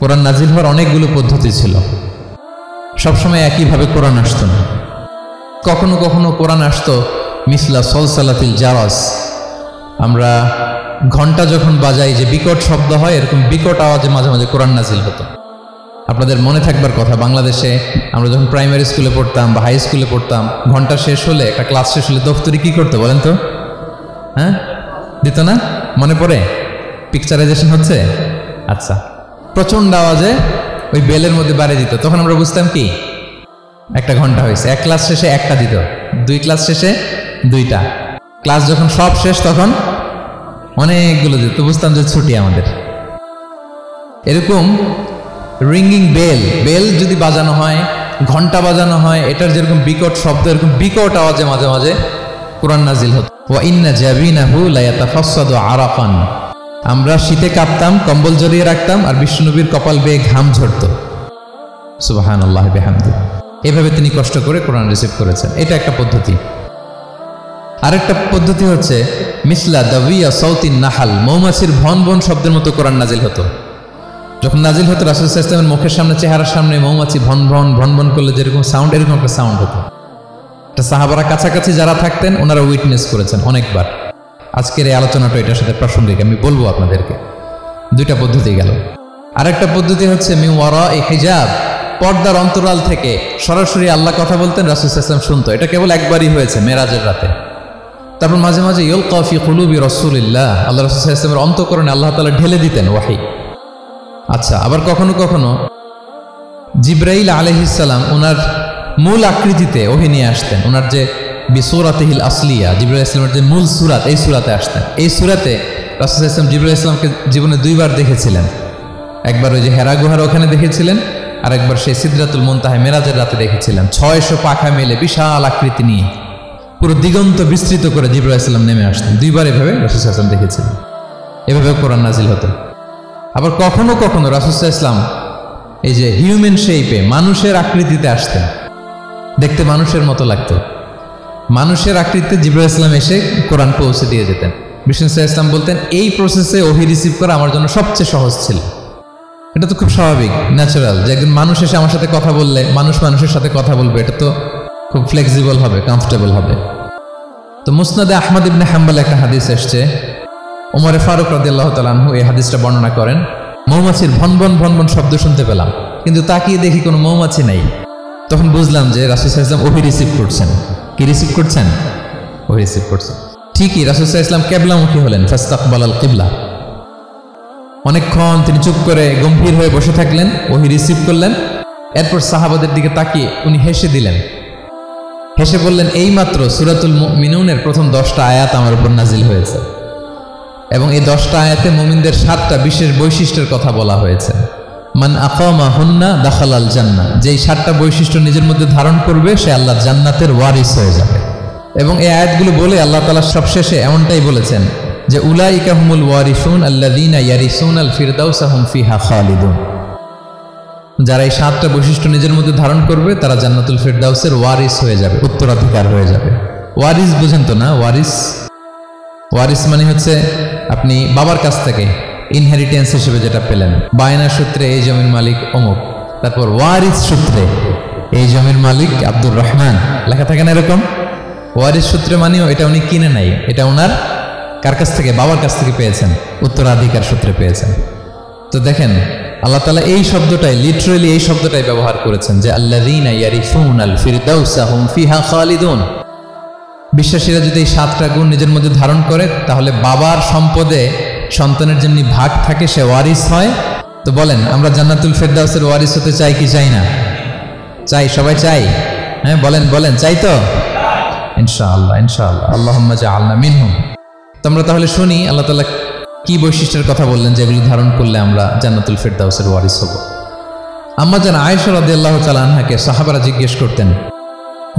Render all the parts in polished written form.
কোরআন নাজিল হওয়ার অনেকগুলো পদ্ধতি ছিল, সবসময় একইভাবে কোরআন আসতো না। কখনো কখনো কোরআন আসতো মিসলা সলসালাতিল জারাস, আমরা ঘন্টা যখন বাজাই যে বিকট শব্দ হয়, এরকম বিকট আওয়াজে মাঝে মাঝে কোরআন নাজিল হতো। আপনাদের মনে থাকবার কথা, বাংলাদেশে আমরা যখন প্রাইমারি স্কুলে পড়তাম বা হাই স্কুলে পড়তাম, ঘন্টা শেষ হলে, একটা ক্লাস শেষ হলে দফতরি কি করতো বলেন তো? হ্যাঁ, দিত না? মনে পড়ে? পিকচারাইজেশন হচ্ছে? আচ্ছা, প্রচণ্ড আওয়াজে ওই বেলের মধ্যে বাড়ি দিত, তখন আমরা বুঝতাম কি একটা ঘন্টা হয়েছে। এক ক্লাস শেষে একটা দিত, দুই ক্লাস শেষে দুইটা, ক্লাস যখন সব শেষ তখন অনেকগুলো দিত, বুঝতাম যে ছুটি আমাদের। এরকম রিঙ্গিং বেল, বেল যদি বাজানো হয়, ঘন্টা বাজানো হয়, এটার যেরকম বিকট শব্দ, এরকম বিকট আওয়াজে মাঝে মাঝে কোরআন নাজিল হতো। ওয়া ইন্না জাবিনাহু লা ইয়াতাফাসসাদু আরাফান, আমরা শীতে কাঁপতাম, কম্বল জড়িয়ে রাখতাম, আর বিষ্ণুনবীর কপাল বেয়ে ঘাম ঝরত। সুবহানাল্লাহি বিহামদিহি। এভাবে তিনি কষ্ট করে কোরআন রিসিভ করেছেন, এটা একটা পদ্ধতি। আরেকটা পদ্ধতি হচ্ছে মিসলা দাবিয়া সাউতিন নাহাল, মৌমাছির ভন ভন শব্দের মতো কোরআন নাজিল হতো। যখন নাজিল হতো রাসূল সাল্লাল্লাহু আলাইহি ওয়াসাল্লামের মুখের সামনে, চেহারার সামনে মৌমাছি ভন ভন ভন ভন করলে যেরকম সাউন্ড, এরকম একটা সাউন্ড হতো। এটা সাহাবারা কাছাকাছি যারা থাকতেন ওনারা উইটনেস করেছেন অনেকবার। আজকের এই আলোচনাটা এটার সাথে প্রাসঙ্গিক, আমি বলবো আপনাদেরকে। দুইটা পদ্ধতি গেল। আরেকটা পদ্ধতি হচ্ছে মিন ওয়ারাই হিজাব, পর্দার অন্তরাল থেকে সরাসরি আল্লাহ কথা বলতেন, রাসূল সাল্লাল্লাহু আলাইহি ওয়াসাল্লাম শুনতো। এটা কেবল একবারই হয়েছে, মেরাজের রাতে। তারপর মাঝে মাঝে ইউলকা ফি কুলুবি রাসূলিল্লাহ, আল্লাহ রাসূল সাল্লাল্লাহু আলাইহি ওয়াসাল্লামের অন্তঃকরণে আল্লাহ তাআলা ঢেলে দিতেন ওয়াহী। আচ্ছা, আবার কখনো কখনো জিবরাইল আলাইহিস সালাম ওনার মূল আকৃতিতে ওহী নিয়ে আসতেন, ওনার যে বিসূরাতিহিল আসলিয়া, জিবরাইল আলাইহিস সালামের যে মূল সূরাত, এই সূরাতে আসতেন। এই সূরাতে রাসূল সাল্লাল্লাহু আলাইহি ওয়াসাল্লাম জিবরাইল আলাইহিস সালামকে জীবনে দুইবার দেখেছিলেন। একবার ওই যে হেরা গুহার ওখানে দেখেছিলেন, আর একবার সেই সিদরাতুল মুনতাহা মেরাজের রাতে দেখেছিলেন। 600 পাখা মেলে বিশাল আকৃতি নিয়ে পুরো দিগন্ত বিস্তৃত করে জিবরাইল আলাইহিস সালাম নেমে আসতেন। দুইবার এভাবে রাসূল সাল্লাল্লাহু আলাইহি ওয়াসাল্লাম দেখেছিলেন। এভাবে কোরআন নাজিল হতো। আবার কখনো কখনো রাসূল সাল্লাল্লাহু আলাইহি ওয়াসাল্লাম এই যে হিউম্যান শেপে, মানুষের আকৃতিতে আসতেন, দেখতে মানুষের মতো লাগতো। মানুষের আকৃতিতে জিবরাইল আলাইহিস সালাম এসে কোরআন পৌঁছে দিয়ে যেতেন। বিষ্ণু সাল্লাল্লাহু আলাইহি ওয়াসাল্লাম বলতেন, এই প্রসেসে ওহী রিসিভ করা আমার জন্য সবচেয়ে সহজ ছিল। এটা তো খুব স্বাভাবিক, ন্যাচারাল, যে একজন মানুষ এসে আমার সাথে কথা বললে, মানুষ মানুষের সাথে কথা বলবে, এটা তো খুব ফ্লেক্সিবল হবে, কমফোর্টেবল হবে। তো মুসনাদে আহমদ ইবনে হাম্বল একটা হাদিস এসছে, ওমর ফারুক রাদিয়াল্লাহু তাআলা আনহু এই হাদিসটা বর্ণনা করেন। মৌমাছির ভনভন ভনভন শব্দ শুনতে পেলাম, কিন্তু তাকিয়ে দেখি কোনো মৌমাছি নাই। তখন বুঝলাম যে রাসূল সাল্লাল্লাহু আলাইহি ওয়াসাল্লাম ওহী রিসিভ করছেন। কি রিসিভ করছেন? ওহী রিসিভ করছেন। ঠিকই রাসূল সাল্লাল্লাহু আলাইহি ওয়াসাল্লাম কিবলামুখী হলেন, ফাস্তাকবালাল কিবলা। অনেকক্ষণ তিনি চুপ করে গম্ভীর হয়ে বসে থাকলেন, ওহী রিসিভ করলেন। এরপর সাহাবাদের দিকে তাকিয়ে উনি হেসে দিলেন, হেসে বললেন, এইমাত্র সূরাতুল মুমিনুনের প্রথম 10টা আয়াত আমার উপর নাজিল হয়েছে, এবং এই 10টা আয়াতে মুমিনদের 7টা বিশেষ বৈশিষ্ট্যের কথা বলা হয়েছে। মান আকামা হুন্না দাখালাল জান্নাহ, যেই 7টা বৈশিষ্ট্য নিজের মধ্যে ধারণ করবে সে আল্লাহর জান্নাতের ওয়ারিস হয়ে যাবে। এবং এই আয়াতগুলো বলে আল্লাহ তাআলা সবশেষে এমনটাই বলেছেন যে উলাইকা হুমুল ওয়ারিসুন আল্লাযীনা ইয়ারিসুনাল ফিরদাউসা হুম ফিহা খালিদুন, যারা এই 7টা বৈশিষ্ট্য নিজের মধ্যে ধারণ করবে তারা জান্নাতুল ফিরদাউসের ওয়ারিস হয়ে যাবে, উত্তরাধিকার হয়ে যাবে। ওয়ারিস বুঝেন তো না? ওয়ারিস, ওয়ারিস মানে হচ্ছে আপনি বাবার কাছ থেকে ইনহেরিটেন্স হিসেবে যেটা পেলেন, বায়নার সূত্রে এই জমির মালিক অমুক, তারপর ওয়ারিস সূত্রে এই জমির মালিক আব্দুর রহমান, লেখা থাকে না এরকম? ওয়ারিস সূত্রে মানেও এটা উনি কিনে নাই, এটা ওনার কার কাছ থেকে? বাবার কাছ থেকে পেয়েছেন, উত্তরাধিকার সূত্রে পেয়েছেন। তো দেখেন আল্লাহ তাআলা এই শব্দটাই, লিটারালি এই শব্দটাই ব্যবহার করেছেন যে আল্লাযীনা ইয়ারিসুনাল ফিরদাউসা হুম ফিহা খালিদুন। বিশ্বাসীরা যদি এই 7টা গুণ নিজের মধ্যে ধারণ করে তাহলে বাবার সম্পদে সন্তানের যেমনি ভাগ থাকে সে ওয়ারিস হয়। তো বলেন আমরা জান্নাতুল ফিরদাউসের ওয়ারিস হতে চাই কি চাই না? চাই, সবাই চাই। হ্যাঁ বলেন বলেন, চাই তো? ইনশাআল্লাহ ইনশাআল্লাহ, আল্লাহুম্মা জাআলনা মিনহুম। তো আমরা তাহলে শুনি আল্লাহ তাআলা কি বৈশিষ্ট্যের কথা বললেন যেগুলো ধারণ করলে আমরা জান্নাতুল ফিরদাউসের ওয়ারিস হব। আম্মাজান আয়েশা রাদিয়াল্লাহু তাআলা আনহাকে সাহাবারা জিজ্ঞেস করতেন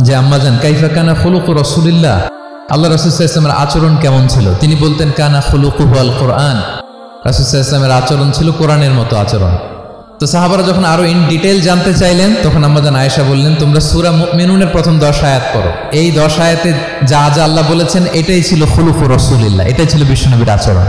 যে আম্মাজান কাইফা কানা খুলুকু রাসূলিল্লাহ, আল্লাহ রাসূল সাল্লাল্লাহু আলাইহি ওয়াসাল্লামের আচরণ কেমন ছিল? তিনি বলতেন কানা খুলুকুহু আল কোরআন, রাসূল সাল্লাল্লাহু আলাইহি ওয়াসাল্লামের আচরণ ছিল কোরআনের মতো আচরণ। তো সাহাবারা যখন আরো ইন ডিটেইল জানতে চাইলেন তখন আম্মাজান আয়েশা বললেন তোমরা সূরা মুমিনুনের প্রথম 10 আয়াত পড়ো, এই 10 আয়াতে যা যা আল্লাহ বলেছেন এটাই ছিল খুলুকু রাসূলিল্লাহ, এটাই ছিল বিশ্বনবীর আচরণ।